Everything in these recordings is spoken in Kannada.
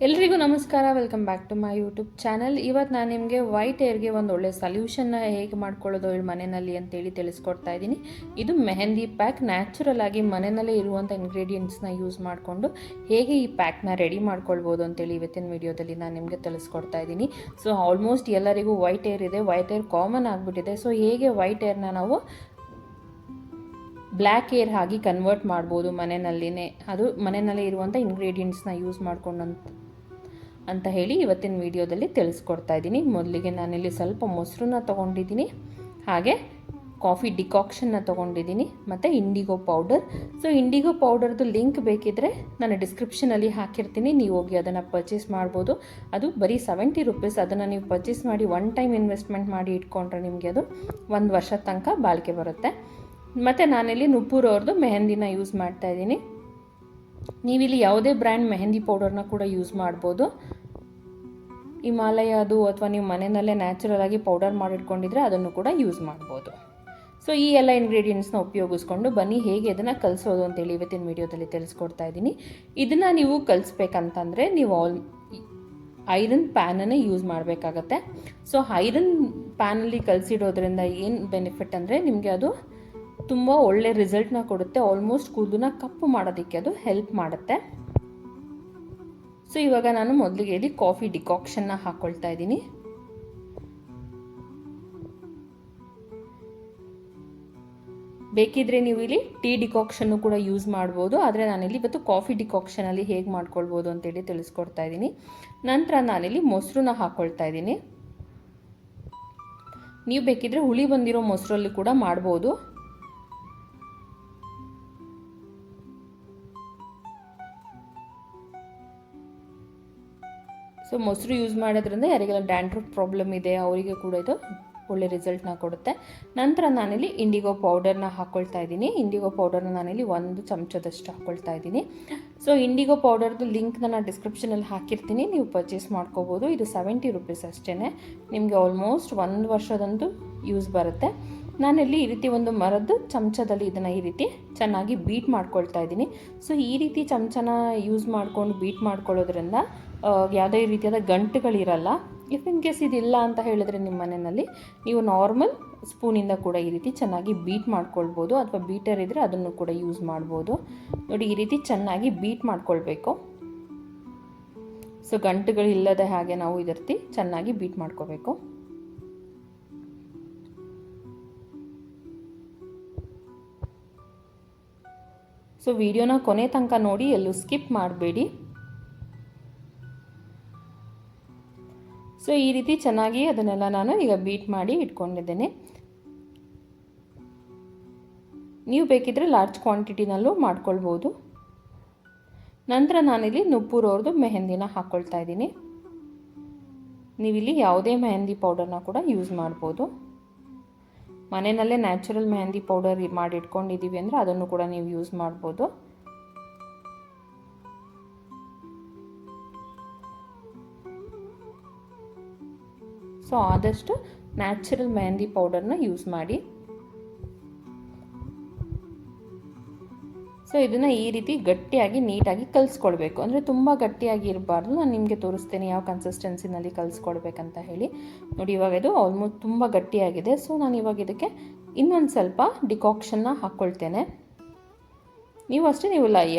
ಎಲ್ರಿಗೂ ನಮಸ್ಕಾರ. Welcome back to my YouTube channel. ಇವತ್ತು ನಾನು ನಿಮಗೆ ವೈಟ್ ಹೇರ್ಗೆ ಒಂದು ಒಳ್ಳೆ ಸೊಲ್ಯೂಷನ್ನ ಹೇಗೆ ಮಾಡ್ಕೊಳ್ಳೋದು ಮನೆಯಲ್ಲಿ ಅಂತೇಳಿ ತಿಳಿಸ್ಕೊಡ್ತಾ ಇದ್ದೀನಿ. ಇದು ಮೆಹಂದಿ ಪ್ಯಾಕ್. ನ್ಯಾಚುರಲ್ ಆಗಿ ಮನೆಯಲ್ಲೇ ಇರುವಂಥ ಇಂಗ್ರೀಡಿಯೆಂಟ್ಸ್ನ ಯೂಸ್ ಮಾಡಿಕೊಂಡು ಹೇಗೆ ಈ ಪ್ಯಾಕ್ನ ರೆಡಿ ಮಾಡ್ಕೊಳ್ಬೋದು ಅಂತೇಳಿ ಇವತ್ತಿನ ವಿಡಿಯೋದಲ್ಲಿ ನಾನು ನಿಮಗೆ ತಿಳಿಸ್ಕೊಡ್ತಾ ಇದ್ದೀನಿ. ಸೊ ಆಲ್ಮೋಸ್ಟ್ ಎಲ್ಲರಿಗೂ ವೈಟ್ ಹೇರ್ ಇದೆ, ವೈಟ್ ಹೇರ್ ಕಾಮನ್ ಆಗಿಬಿಟ್ಟಿದೆ. ಸೊ ಹೇಗೆ ವೈಟ್ ಹೇರ್ನ ನಾವು ಬ್ಲ್ಯಾಕ್ ಹೇರ್ ಆಗಿ ಕನ್ವರ್ಟ್ ಮಾಡ್ಬೋದು ಮನೆಯಲ್ಲಿನೇ, ಅದು ಮನೆಯಲ್ಲೇ ಇರುವಂಥ ಇಂಗ್ರೀಡಿಯೆಂಟ್ಸ್ನ ಯೂಸ್ ಮಾಡ್ಕೊಂಡು ಅಂತ ಹೇಳಿ ಇವತ್ತಿನ ವಿಡಿಯೋದಲ್ಲಿ ತಿಳಿಸ್ಕೊಡ್ತಾ ಇದ್ದೀನಿ. ಮೊದಲಿಗೆ ನಾನಿಲ್ಲಿ ಸ್ವಲ್ಪ ಮೊಸರನ್ನ ತೊಗೊಂಡಿದ್ದೀನಿ, ಹಾಗೆ ಕಾಫಿ ಡಿಕಾಕ್ಷನ್ನ ತೊಗೊಂಡಿದ್ದೀನಿ, ಮತ್ತು ಇಂಡಿಗೋ ಪೌಡರ್. ಸೊ ಇಂಡಿಗೋ ಪೌಡರ್ದು ಲಿಂಕ್ ಬೇಕಿದ್ದರೆ ನಾನು ಡಿಸ್ಕ್ರಿಪ್ಷನಲ್ಲಿ ಹಾಕಿರ್ತೀನಿ, ನೀವು ಹೋಗಿ ಅದನ್ನು ಪರ್ಚೇಸ್ ಮಾಡ್ಬೋದು. ಅದು ಬರೀ 70 ರೂಪೀಸ್. ಅದನ್ನು ನೀವು ಪರ್ಚೇಸ್ ಮಾಡಿ ಒನ್ ಟೈಮ್ ಇನ್ವೆಸ್ಟ್ಮೆಂಟ್ ಮಾಡಿ ಇಟ್ಕೊಂಡ್ರೆ ನಿಮಗೆ ಅದು 1 ವರ್ಷದ ತನಕ ಬಾಳಿಕೆ ಬರುತ್ತೆ. ಮತ್ತು ನಾನಿಲ್ಲಿ ನುಪುರ್ ಅವ್ರದ್ದು ಮೆಹಂದಿನ ಯೂಸ್ ಮಾಡ್ತಾಯಿದ್ದೀನಿ. ನೀವಿಲ್ಲಿ ಯಾವುದೇ ಬ್ರ್ಯಾಂಡ್ ಮೆಹಂದಿ ಪೌಡರ್ನ ಕೂಡ ಯೂಸ್ ಮಾಡ್ಬೋದು. ಹಿಮಾಲಯದು ಅಥವಾ ನೀವು ಮನೆಯಲ್ಲೇ ನ್ಯಾಚುರಲ್ ಆಗಿ ಪೌಡರ್ ಮಾಡಿಟ್ಕೊಂಡಿದ್ರೆ ಅದನ್ನು ಕೂಡ ಯೂಸ್ ಮಾಡ್ಬೋದು. ಸೊ ಈ ಎಲ್ಲ ಇಂಗ್ರೀಡಿಯೆಂಟ್ಸ್ನ ಉಪಯೋಗಿಸ್ಕೊಂಡು ಬನ್ನಿ ಹೇಗೆ ಅದನ್ನು ಕಲಿಸೋದು ಅಂತೇಳಿ ಇವತ್ತಿನ ವಿಡಿಯೋದಲ್ಲಿ ತಿಳಿಸ್ಕೊಡ್ತಾ ಇದ್ದೀನಿ. ಇದನ್ನು ನೀವು ಕಲಿಸ್ಬೇಕಂತಂದರೆ ನೀವು ಐರನ್ ಪ್ಯಾನನ್ನೇ ಯೂಸ್ ಮಾಡಬೇಕಾಗತ್ತೆ. ಸೊ ಐರನ್ ಪ್ಯಾನಲ್ಲಿ ಕಲಿಸಿಡೋದ್ರಿಂದ ಏನು ಬೆನಿಫಿಟ್ ಅಂದರೆ ನಿಮಗೆ ಅದು ತುಂಬ ಒಳ್ಳೆ ರಿಸಲ್ಟ್ನ ಕೊಡುತ್ತೆ. ಆಲ್ಮೋಸ್ಟ್ ಕೂದಲನ್ನ ಕಪ್ಪು ಮಾಡೋದಕ್ಕೆ ಅದು ಹೆಲ್ಪ್ ಮಾಡುತ್ತೆ. ಸೊ ಇವಾಗ ನಾನು ಮೊದಲಿಗೆ ಇಲ್ಲಿ ಕಾಫಿ ಡಿಕಾಕ್ಷನ್ನ ಹಾಕ್ಕೊಳ್ತಾ ಇದ್ದೀನಿ. ಬೇಕಿದ್ರೆ ನೀವು ಇಲ್ಲಿ ಟೀ ಡಿಕಾಕ್ಷನ್ನು ಕೂಡ ಯೂಸ್ ಮಾಡ್ಬೋದು, ಆದರೆ ನಾನಿಲ್ಲಿ ಇವತ್ತು ಕಾಫಿ ಡಿಕಾಕ್ಷನಲ್ಲಿ ಹೇಗೆ ಮಾಡ್ಕೊಳ್ಬೋದು ಅಂತೇಳಿ ತಿಳಿಸ್ಕೊಡ್ತಾ ಇದ್ದೀನಿ. ನಂತರ ನಾನಿಲ್ಲಿ ಮೊಸರನ್ನ ಹಾಕ್ಕೊಳ್ತಾ ಇದ್ದೀನಿ. ನೀವು ಬೇಕಿದ್ರೆ ಹುಳಿ ಬಂದಿರೋ ಮೊಸರಲ್ಲಿ ಕೂಡ ಮಾಡ್ಬೋದು. ಸೊ ಮೊಸರು ಯೂಸ್ ಮಾಡೋದ್ರಿಂದ ಯಾರಿಗೆಲ್ಲ ಡ್ಯಾಂಡ್ರಫ್ ಪ್ರಾಬ್ಲಮ್ ಇದೆ ಅವರಿಗೆ ಕೂಡ ಇದು ಒಳ್ಳೆ ರಿಸಲ್ಟ್ನ ಕೊಡುತ್ತೆ. ನಂತರ ನಾನಿಲ್ಲಿ ಇಂಡಿಗೋ ಪೌಡರ್ನ ಹಾಕ್ಕೊಳ್ತಾ ಇದ್ದೀನಿ. ಇಂಡಿಗೋ ಪೌಡರ್ನ ನಾನಿಲ್ಲಿ 1 ಚಮಚದಷ್ಟು ಹಾಕ್ಕೊಳ್ತಾ ಇದ್ದೀನಿ. ಸೊ ಇಂಡಿಗೋ ಪೌಡರ್ದು ಲಿಂಕ್ನ ನಾನು ಡಿಸ್ಕ್ರಿಪ್ಷನಲ್ಲಿ ಹಾಕಿರ್ತೀನಿ, ನೀವು ಪರ್ಚೇಸ್ ಮಾಡ್ಕೋಬೋದು. ಇದು 70 ರೂಪೀಸ್ ಅಷ್ಟೇ. ನಿಮಗೆ ಆಲ್ಮೋಸ್ಟ್ 1 ವರ್ಷದಂತೂ ಯೂಸ್ ಬರುತ್ತೆ. ನಾನಿಲ್ಲಿ ಈ ರೀತಿ ಒಂದು ಮರದ ಚಮಚದಲ್ಲಿ ಇದನ್ನು ಈ ರೀತಿ ಚೆನ್ನಾಗಿ ಬೀಟ್ ಮಾಡ್ಕೊಳ್ತಾ ಇದ್ದೀನಿ. ಸೊ ಈ ರೀತಿ ಚಮಚನ ಯೂಸ್ ಮಾಡ್ಕೊಂಡು ಬೀಟ್ ಮಾಡ್ಕೊಳ್ಳೋದ್ರಿಂದ ಯಾವುದೇ ರೀತಿಯಾದ ಗಂಟುಗಳಿರಲ್ಲ. ಇಫ್ ಇನ್ ಕೇಸ್ ಇದಿಲ್ಲ ಅಂತ ಹೇಳಿದ್ರೆ ನಿಮ್ಮ ಮನೆಯಲ್ಲಿ ನೀವು ನಾರ್ಮಲ್ ಸ್ಪೂನಿಂದ ಕೂಡ ಈ ರೀತಿ ಚೆನ್ನಾಗಿ ಬೀಟ್ ಮಾಡ್ಕೊಳ್ಬೋದು, ಅಥವಾ ಬೀಟರ್ ಇದ್ದರೆ ಅದನ್ನು ಕೂಡ ಯೂಸ್ ಮಾಡ್ಬೋದು. ನೋಡಿ, ಈ ರೀತಿ ಚೆನ್ನಾಗಿ ಬೀಟ್ ಮಾಡ್ಕೊಳ್ಬೇಕು. ಸೊ ಗಂಟುಗಳಿಲ್ಲದೆ ಹಾಗೆ ನಾವು ಇದೇ ರೀತಿ ಚೆನ್ನಾಗಿ ಬೀಟ್ ಮಾಡ್ಕೋಬೇಕು. ಸೊ ವಿಡಿಯೋನ ಕೊನೆ ತನಕ ನೋಡಿ, ಎಲ್ಲೂ ಸ್ಕಿಪ್ ಮಾಡಬೇಡಿ. ಸೊ ಈ ರೀತಿ ಚೆನ್ನಾಗಿ ಅದನ್ನೆಲ್ಲ ನಾನು ಈಗ ಬೀಟ್ ಮಾಡಿ ಇಟ್ಕೊಂಡಿದ್ದೇನೆ. ನೀವು ಬೇಕಿದ್ರೆ ಲಾರ್ಜ್ ಕ್ವಾಂಟಿಟಿನಲ್ಲೂ ಮಾಡ್ಕೊಳ್ಬೋದು. ನಂತರ ನಾನಿಲ್ಲಿ ನುಪುರ್ ಅವ್ರದ್ದು ಮೆಹಂದಿನ ಹಾಕ್ಕೊಳ್ತಾ ಇದ್ದೀನಿ. ನೀವಿಲ್ಲಿ ಯಾವುದೇ ಮೆಹಂದಿ ಪೌಡರ್ನ ಕೂಡ ಯೂಸ್ ಮಾಡ್ಬೋದು. ಮನೆಯಲ್ಲೇ ನ್ಯಾಚುರಲ್ ಮೆಹಂದಿ ಪೌಡರ್ ಮಾಡಿ ಇಟ್ಕೊಂಡಿದ್ದೀವಿ ಅಂದರೆ ಅದನ್ನು ಕೂಡ ನೀವು ಯೂಸ್ ಮಾಡ್ಬೋದು. ಸೊ ಆದಷ್ಟು ನ್ಯಾಚುರಲ್ ಮೆಹಂದಿ ಪೌಡರ್ನ ಯೂಸ್ ಮಾಡಿ. ಸೊ ಇದನ್ನು ಈ ರೀತಿ ಗಟ್ಟಿಯಾಗಿ ನೀಟಾಗಿ ಕಲಿಸ್ಕೊಳ್ಬೇಕು. ಅಂದರೆ ತುಂಬ ಗಟ್ಟಿಯಾಗಿ ಇರಬಾರ್ದು. ನಾನು ನಿಮಗೆ ತೋರಿಸ್ತೇನೆ ಯಾವ ಕನ್ಸಿಸ್ಟೆನ್ಸಿನಲ್ಲಿ ಕಲಿಸ್ಕೊಳ್ಬೇಕಂತ ಹೇಳಿ. ನೋಡಿ, ಇವಾಗ ಇದು ಆಲ್ಮೋಸ್ಟ್ ತುಂಬ ಗಟ್ಟಿಯಾಗಿದೆ. ಸೊ ನಾನು ಇವಾಗ ಇದಕ್ಕೆ ಇನ್ನೊಂದು ಸ್ವಲ್ಪ ಡಿಕಾಕ್ಷನ್ನ ಹಾಕ್ಕೊಳ್ತೇನೆ. ನೀವು ಅಷ್ಟೇ, ನೀವು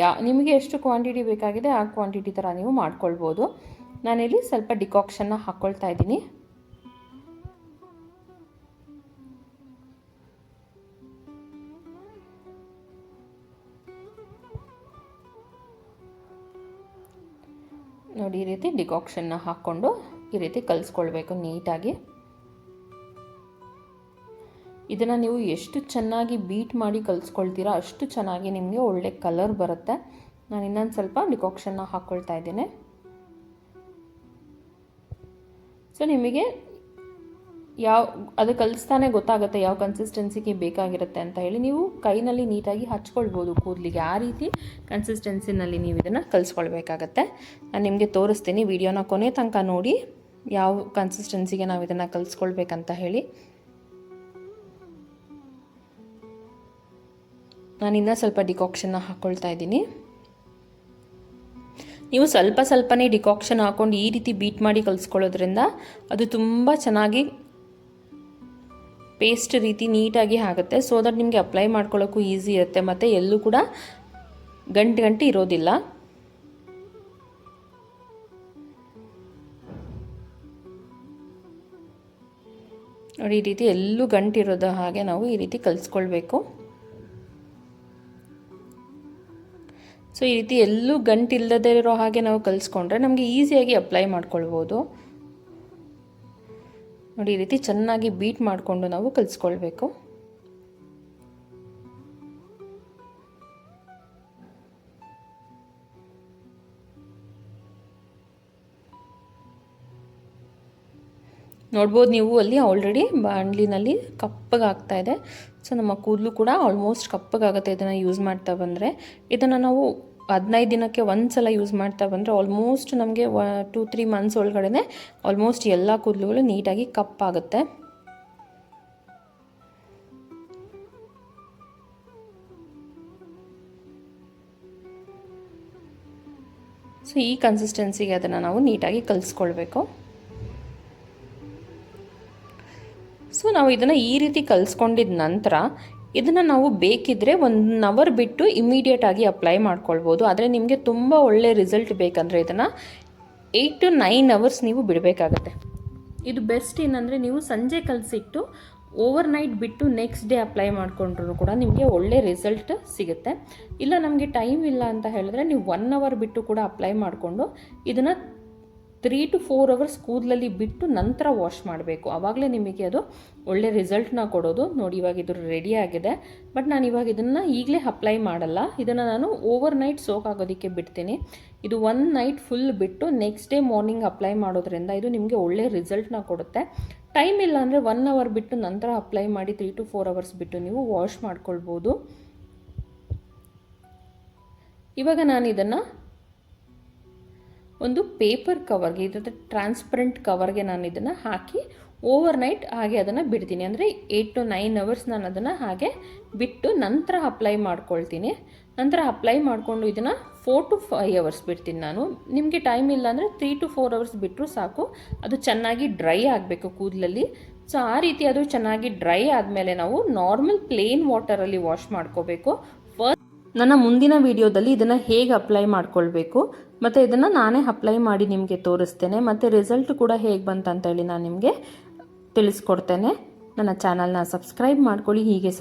ನಿಮಗೆ ಎಷ್ಟು ಕ್ವಾಂಟಿಟಿ ಬೇಕಾಗಿದೆ ಆ ಕ್ವಾಂಟಿಟಿ ಥರ ನೀವು ಮಾಡ್ಕೊಳ್ಬೋದು. ನಾನಿಲ್ಲಿ ಸ್ವಲ್ಪ ಡಿಕಾಕ್ಷನ್ನ ಹಾಕ್ಕೊಳ್ತಾ ಇದ್ದೀನಿ. ನೋಡಿ, ಈ ರೀತಿ ಡಿಕಾಕ್ಷನ್ನ ಹಾಕ್ಕೊಂಡು ಈ ರೀತಿ ಕಲಿಸ್ಕೊಳ್ಬೇಕು ನೀಟಾಗಿ. ಇದನ್ನು ನೀವು ಎಷ್ಟು ಚೆನ್ನಾಗಿ ಬೀಟ್ ಮಾಡಿ ಕಲಿಸ್ಕೊಳ್ತೀರಾ ಅಷ್ಟು ಚೆನ್ನಾಗಿ ನಿಮಗೆ ಒಳ್ಳೆ ಕಲರ್ ಬರುತ್ತೆ. ನಾನು ಇನ್ನೊಂದು ಸ್ವಲ್ಪ ಡಿಕಾಕ್ಷನ್ನ ಹಾಕ್ಕೊಳ್ತಾ ಇದ್ದೇನೆ. ಸೊ ನಿಮಗೆ ಅದು ಕಲಿಸ್ತಾನೆ ಗೊತ್ತಾಗುತ್ತೆ ಯಾವ ಕನ್ಸಿಸ್ಟೆನ್ಸಿಗೆ ಬೇಕಾಗಿರುತ್ತೆ ಅಂತ ಹೇಳಿ. ನೀವು ಕೈನಲ್ಲಿ ನೀಟಾಗಿ ಹಚ್ಕೊಳ್ಬೋದು ಕೂದಲಿಗೆ. ಆ ರೀತಿ ಕನ್ಸಿಸ್ಟೆನ್ಸಿನಲ್ಲಿ ನೀವು ಇದನ್ನು ಕಲಿಸ್ಕೊಳ್ಬೇಕಾಗತ್ತೆ. ನಾನು ನಿಮಗೆ ತೋರಿಸ್ತೀನಿ, ವಿಡಿಯೋನ ಕೊನೆ ತನಕ ನೋಡಿ ಯಾವ ಕನ್ಸಿಸ್ಟೆನ್ಸಿಗೆ ನಾವು ಇದನ್ನು ಕಲಿಸ್ಕೊಳ್ಬೇಕಂತ ಹೇಳಿ. ನಾನು ಇನ್ನೂ ಸ್ವಲ್ಪ ಡಿಕಾಕ್ಷನ್ನ ಹಾಕ್ಕೊಳ್ತಾ ಇದ್ದೀನಿ. ನೀವು ಸ್ವಲ್ಪ ಸ್ವಲ್ಪನೇ ಡಿಕಾಕ್ಷನ್ ಹಾಕ್ಕೊಂಡು ಈ ರೀತಿ ಬೀಟ್ ಮಾಡಿ ಕಲಿಸ್ಕೊಳ್ಳೋದ್ರಿಂದ ಅದು ತುಂಬ ಚೆನ್ನಾಗಿ ಪೇಸ್ಟ್ ರೀತಿ ನೀಟಾಗಿ ಆಗುತ್ತೆ. ಸೊ ದಟ್ ನಿಮಗೆ ಅಪ್ಲೈ ಮಾಡ್ಕೊಳ್ಳೋಕ್ಕೂ ಈಸಿ ಇರುತ್ತೆ ಮತ್ತು ಎಲ್ಲೂ ಕೂಡ ಗಂಟು ಇರೋದಿಲ್ಲ. ನೋಡಿ, ಈ ರೀತಿ ಎಲ್ಲೂ ಗಂಟಿರೋದು ಹಾಗೆ ನಾವು ಈ ರೀತಿ ಕಲಿಸ್ಕೊಳ್ಬೇಕು. ಸೊ ಈ ರೀತಿ ಎಲ್ಲೂ ಗಂಟಿಲ್ಲದೆ ಇರೋ ಹಾಗೆ ನಾವು ಕಲಿಸ್ಕೊಂಡ್ರೆ ನಮಗೆ ಈಸಿಯಾಗಿ ಅಪ್ಲೈ ಮಾಡ್ಕೊಳ್ಬೋದು. ನೋಡಿ, ಈ ರೀತಿ ಚೆನ್ನಾಗಿ ಬೀಟ್ ಮಾಡಿಕೊಂಡು ನಾವು ಕಲಿಸ್ಕೊಳ್ಬೇಕು. ನೋಡ್ಬೋದು ನೀವು ಅಲ್ಲಿ ಆಲ್ರೆಡಿ ಬಾಣಲಿನಲ್ಲಿ ಕಪ್ಪಗಾಗ್ತಾ ಇದೆ. ಸೊ ನಮ್ಮ ಕೂದಲು ಕೂಡ ಆಲ್ಮೋಸ್ಟ್ ಕಪ್ಪಗಾಗುತ್ತೆ ಇದನ್ನು ಯೂಸ್ ಮಾಡ್ತಾ ಬಂದರೆ. ಇದನ್ನು ನಾವು 15 ದಿನಕ್ಕೆ ಒಂದು ಸಲ ಯೂಸ್ ಮಾಡ್ತಾ ಬಂದರೆ ಆಲ್ಮೋಸ್ಟ್ ನಮಗೆ 2-3 ಮಂತ್ಸ್ ಒಳಗಡೆ ಆಲ್ಮೋಸ್ಟ್ ಎಲ್ಲ ಕೂದಲುಗಳು ನೀಟಾಗಿ ಕಪ್ಪಾಗುತ್ತೆ. ಸೊ ಈ ಕನ್ಸಿಸ್ಟೆನ್ಸಿಗೆ ಅದನ್ನು ನಾವು ನೀಟಾಗಿ ಕಲಿಸ್ಕೊಳ್ಬೇಕು. ಸೊ ನಾವು ಇದನ್ನು ಈ ರೀತಿ ಕಲಿಸ್ಕೊಂಡಿದ ನಂತರ ಇದನ್ನು ನಾವು ಬೇಕಿದ್ದರೆ 1 ಅವರ್ ಬಿಟ್ಟು ಇಮಿಡಿಯೇಟಾಗಿ ಅಪ್ಲೈ ಮಾಡ್ಕೊಳ್ಬೋದು. ಆದರೆ ನಿಮಗೆ ತುಂಬ ಒಳ್ಳೆ ರಿಸಲ್ಟ್ ಬೇಕಂದರೆ ಇದನ್ನು 8 to 9 ಅವರ್ಸ್ ನೀವು ಬಿಡಬೇಕಾಗತ್ತೆ. ಇದು ಬೆಸ್ಟ್ ಏನಂದರೆ ನೀವು ಸಂಜೆ ಕಲಸಿಟ್ಟು ಓವರ್ ನೈಟ್ ಬಿಟ್ಟು ನೆಕ್ಸ್ಟ್ ಡೇ ಅಪ್ಲೈ ಮಾಡಿಕೊಂಡ್ರೂ ಕೂಡ ನಿಮಗೆ ಒಳ್ಳೆ ರಿಸಲ್ಟ್ ಸಿಗುತ್ತೆ. ಇಲ್ಲ ನಮಗೆ ಟೈಮ್ ಇಲ್ಲ ಅಂತ ಹೇಳಿದ್ರೆ ನೀವು 1 ಅವರ್ ಬಿಟ್ಟು ಕೂಡ ಅಪ್ಲೈ ಮಾಡಿಕೊಂಡು ಇದನ್ನು 3 to 4 ಅವರ್ಸ್ ಕೂದಲಲ್ಲಿ ಬಿಟ್ಟು ನಂತರ ವಾಶ್ ಮಾಡಬೇಕು. ಆವಾಗಲೇ ನಿಮಗೆ ಅದು ಒಳ್ಳೆ ರಿಸಲ್ಟ್ನ ಕೊಡೋದು. ನೋಡಿ, ಇವಾಗ ಇದು ರೆಡಿ ಆಗಿದೆ. ಬಟ್ ನಾನು ಇವಾಗ ಇದನ್ನು ಈಗಲೇ ಅಪ್ಲೈ ಮಾಡಲ್ಲ. ಇದನ್ನು ನಾನು ಓವರ್ ನೈಟ್ ಸೋಕ್ ಆಗೋದಕ್ಕೆ ಬಿಡ್ತೀನಿ. ಇದು 1 ನೈಟ್ ಫುಲ್ ಬಿಟ್ಟು ನೆಕ್ಸ್ಟ್ ಡೇ ಮಾರ್ನಿಂಗ್ ಅಪ್ಲೈ ಮಾಡೋದ್ರಿಂದ ಇದು ನಿಮಗೆ ಒಳ್ಳೆ ರಿಸಲ್ಟ್ನ ಕೊಡುತ್ತೆ. ಟೈಮ್ ಇಲ್ಲ ಅಂದರೆ 1 ಅವರ್ ಬಿಟ್ಟು ನಂತರ ಅಪ್ಲೈ ಮಾಡಿ 3 to 4 ಅವರ್ಸ್ ಬಿಟ್ಟು ನೀವು ವಾಶ್ ಮಾಡ್ಕೊಳ್ಬೋದು. ಇವಾಗ ನಾನು ಇದನ್ನು ಒಂದು ಪೇಪರ್ ಕವರ್ಗೆ, ಇದರ ಟ್ರಾನ್ಸ್ಪರೆಂಟ್ ಕವರ್ಗೆ ನಾನು ಇದನ್ನು ಹಾಕಿ ಓವರ್ ನೈಟ್ ಹಾಗೆ ಅದನ್ನು ಬಿಡ್ತೀನಿ. ಅಂದರೆ 8 to 9 ಅವರ್ಸ್ ನಾನು ಅದನ್ನು ಹಾಗೆ ಬಿಟ್ಟು ನಂತರ ಅಪ್ಲೈ ಮಾಡ್ಕೊಳ್ತೀನಿ. ನಂತರ ಅಪ್ಲೈ ಮಾಡಿಕೊಂಡು ಇದನ್ನು 4 to 5 ಅವರ್ಸ್ ಬಿಡ್ತೀನಿ ನಾನು. ನಿಮಗೆ ಟೈಮ್ ಇಲ್ಲ ಅಂದರೆ 3 to 4 ಅವರ್ಸ್ ಬಿಟ್ಟರು ಸಾಕು. ಅದು ಚೆನ್ನಾಗಿ ಡ್ರೈ ಆಗಬೇಕು ಕೂದಲಲ್ಲಿ. ಸೊ ಆ ರೀತಿ ಅದು ಚೆನ್ನಾಗಿ ಡ್ರೈ ಆದಮೇಲೆ ನಾವು ನಾರ್ಮಲ್ ಪ್ಲೇನ್ ವಾಟರಲ್ಲಿ ವಾಶ್ ಮಾಡ್ಕೋಬೇಕು. ನನ್ನ ಮುಂದಿನ ವಿಡಿಯೋದಲ್ಲಿ ಇದನ್ನು ಹೇಗೆ ಅಪ್ಲೈ ಮಾಡ್ಕೊಳ್ಬೇಕು ಮತ್ತು ಇದನ್ನು ನಾನೇ ಅಪ್ಲೈ ಮಾಡಿ ನಿಮಗೆ ತೋರಿಸ್ತೇನೆ. ಮತ್ತು ರಿಸಲ್ಟ್ ಕೂಡ ಹೇಗೆ ಬಂತಂತ ಹೇಳಿ ನಾನು ನಿಮಗೆ ತಿಳಿಸ್ಕೊಡ್ತೇನೆ. ನನ್ನ ಚಾನಲ್ನ ಸಬ್ಸ್ಕ್ರೈಬ್ ಮಾಡ್ಕೊಳ್ಳಿ. ಹೀಗೆ